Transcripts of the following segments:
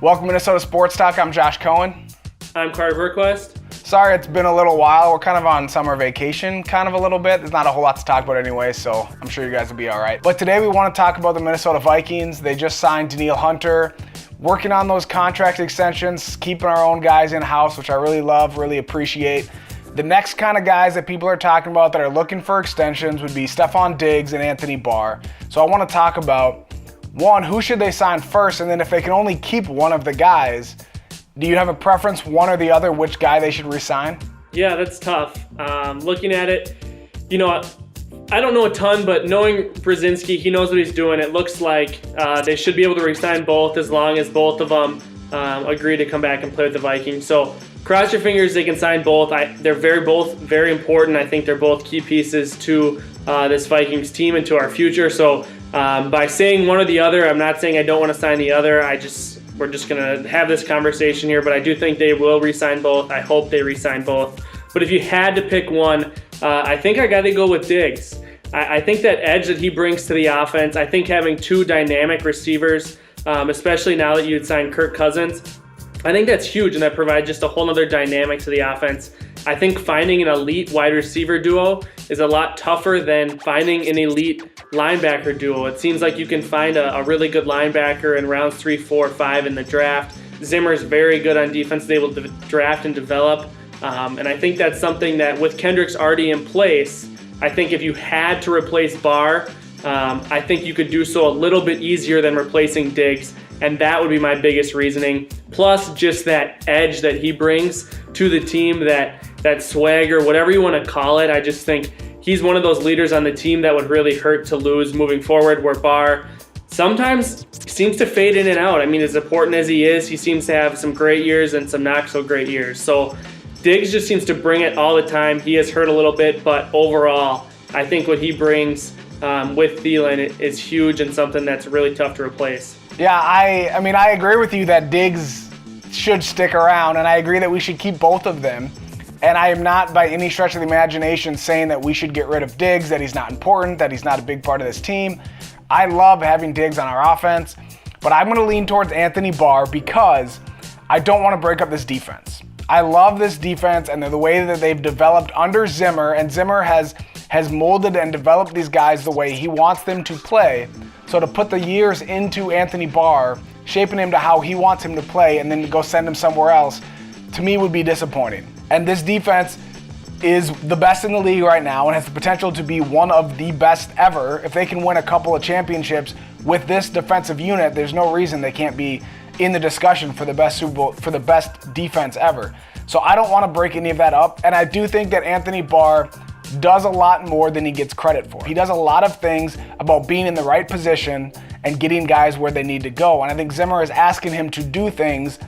Welcome to Minnesota Sports Talk. I'm Josh Coan. I'm Carter Burquest. Sorry it's been a little while. We're kind of on summer vacation, kind of a little bit. There's not a whole lot to talk about anyway, so I'm sure you guys will be all right. But today we want to talk about the Minnesota Vikings. They just signed Danielle Hunter, working on those contract extensions, keeping our own guys in-house, which I really love, really appreciate. The next kind of guys that people are talking about that are looking for extensions would be Stefon Diggs and Anthony Barr. So I want to talk about, one, who should they sign first? And then if they can only keep one of the guys, do you have a preference, one or the other, which guy they should re-sign? Yeah, that's tough. Looking at it, I don't know a ton, but knowing Brzezinski, he knows what he's doing. It looks like they should be able to re-sign both as long as both of them agree to come back and play with the Vikings. So cross your fingers they can sign both. They're both very important. I think they're both key pieces to this Vikings team and to our future. So by saying one or the other, I'm not saying I don't want to sign the other. We're just going to have this conversation here, but I do think they will re-sign both. I hope they re-sign both. But if you had to pick one, I think I got to go with Diggs. I think that edge that he brings to the offense, I think having two dynamic receivers, especially now that you had signed Kirk Cousins, I think that's huge, and that provides just a whole other dynamic to the offense. I think finding an elite wide receiver duo is a lot tougher than finding an elite linebacker duo. It seems like you can find a really good linebacker in rounds 3, 4, 5 in the draft. Zimmer's very good on defense, able to draft and develop. And I think that's something that with Kendricks already in place, I think if you had to replace Barr, I think you could do so a little bit easier than replacing Diggs. And that would be my biggest reasoning. Plus just that edge that he brings to the team, that swagger, whatever you want to call it. I just think he's one of those leaders on the team that would really hurt to lose moving forward, where Barr sometimes seems to fade in and out. I mean, as important as he is, he seems to have some great years and some not so great years. So Diggs just seems to bring it all the time. He has hurt a little bit, but overall, I think what he brings with Thielen is huge and something that's really tough to replace. Yeah, I mean, I agree with you that Diggs should stick around, and I agree that we should keep both of them. And I am not by any stretch of the imagination saying that we should get rid of Diggs, that he's not important, that he's not a big part of this team. I love having Diggs on our offense, but I'm going to lean towards Anthony Barr because I don't want to break up this defense. I love this defense and the way that they've developed under Zimmer, and Zimmer has molded and developed these guys the way he wants them to play. So to put the years into Anthony Barr, shaping him to how he wants him to play, and then to go send him somewhere else, to me would be disappointing. And this defense is the best in the league right now and has the potential to be one of the best ever. If they can win a couple of championships with this defensive unit, there's no reason they can't be in the discussion for the best Super Bowl, for the best defense ever. So I don't want to break any of that up, and I do think that Anthony Barr does a lot more than he gets credit for. He does a lot of things about being in the right position and getting guys where they need to go. And I think Zimmer is asking him to do things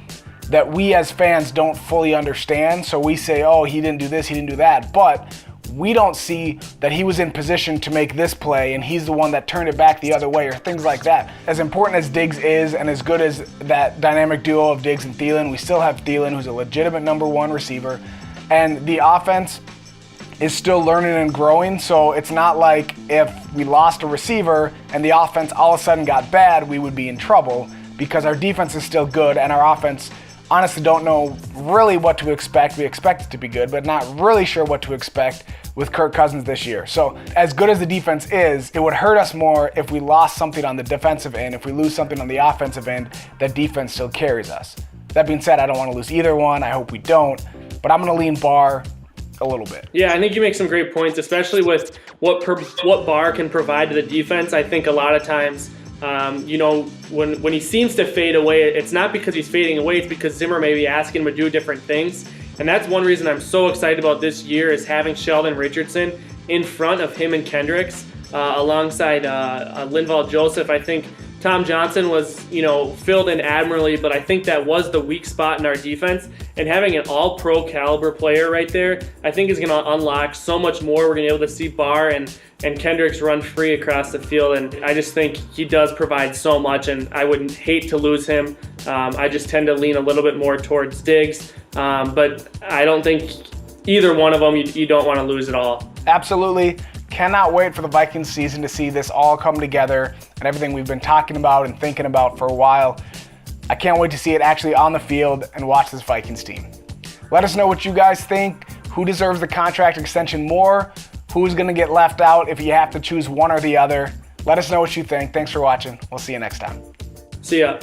that we as fans don't fully understand. So we say, oh, he didn't do this, he didn't do that. But we don't see that he was in position to make this play and he's the one that turned it back the other way, or things like that. As important as Diggs is and as good as that dynamic duo of Diggs and Thielen, we still have Thielen, who's a legitimate number one receiver. And the offense is still learning and growing, so it's not like if we lost a receiver and the offense all of a sudden got bad, we would be in trouble, because our defense is still good and our offense honestly don't know really what to expect. We expect it to be good, but not really sure what to expect with Kirk Cousins this year. So as good as the defense is, it would hurt us more if we lost something on the defensive end. If we lose something on the offensive end, that defense still carries us. That being said, I don't want to lose either one. I hope we don't, but I'm going to lean Barr a little bit. Yeah, I think you make some great points, especially with what Barr can provide to the defense. I think a lot of times, when he seems to fade away, it's not because he's fading away, it's because Zimmer may be asking him to do different things. And that's one reason I'm so excited about this year, is having Sheldon Richardson in front of him and Kendricks alongside Linval Joseph. I think Tom Johnson was, filled in admirably, but I think that was the weak spot in our defense. And having an all-pro caliber player right there, I think is going to unlock so much more. We're going to be able to see Barr and Kendricks run free across the field. And I just think he does provide so much, and I wouldn't hate to lose him. I just tend to lean a little bit more towards Diggs. But I don't think either one of them you don't want to lose at all. Absolutely. Cannot wait for the Vikings season to see this all come together and everything we've been talking about and thinking about for a while. I can't wait to see it actually on the field and watch this Vikings team. Let us know what you guys think. Who deserves the contract extension more? Who's going to get left out if you have to choose one or the other? Let us know what you think. Thanks for watching. We'll see you next time. See ya.